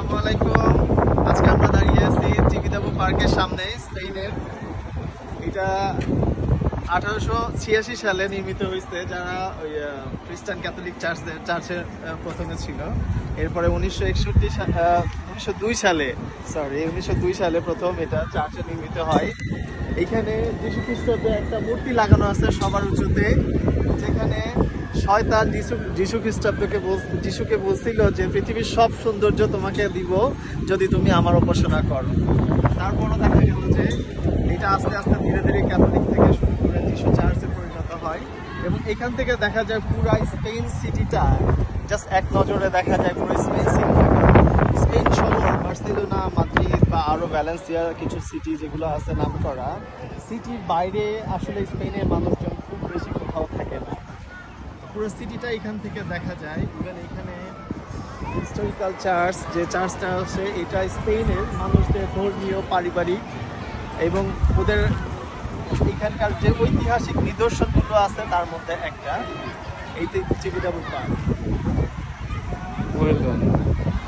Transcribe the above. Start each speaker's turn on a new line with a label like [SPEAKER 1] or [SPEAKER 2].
[SPEAKER 1] আসসালামু আলাইকুম। আজকে আমরা দাঁড়িয়ে আছি চিবিদাবু পার্কের সামনে, স্পেনের। এটা 1886 সালে নির্মিত হয়েছে, যারা ওই খ্রিস্টান ক্যাথলিক চার্চের প্রথমে ছিল। এরপরে 1902 সালে প্রথম এটা চার্চে নির্মিত হয়। এখানে যীশু খ্রিস্টের একটা মূর্তি লাগানো আছে সবার উঁচুতে, যেখানে শয়তান যিশুকে বলছিল যে পৃথিবীর সব সৌন্দর্য তোমাকে দিব যদি তুমি আমার উপাসনা করো। তারপরও দেখা গেল যে এটা আস্তে আস্তে ধীরে ধীরে ক্যাথলিক থেকে শুরু করে যিশু চার্চে পরিণত হয়, এবং এখান থেকে দেখা যায় পুরো স্পেন সিটিটা, জাস্ট এক নজরে দেখা যায় পুরো স্পেন সিটি। স্পেন শহর বার্সেলোনা, মাদ্রিদ বা আরো ভ্যালেন্সিয়ার কিছু সিটি যেগুলো আছে নাম করা, সিটির বাইরে আসলে স্পেনের মানুষজন খুব বেশি কোথাও থাকে না। পুরো সিটিটা এখান থেকে দেখা যায়। ইভেন এখানে হিস্টোরিক্যাল চার্চ, যে চার্চটা আছে, এটা স্পেনের মানুষদের ধর্মীয়, পারিবারিক এবং ওদের এখানকার যে ঐতিহাসিক নিদর্শনগুলো আছে তার মধ্যে একটা এই চিবিদাবু পার্ক।
[SPEAKER 2] ওয়েলকাম।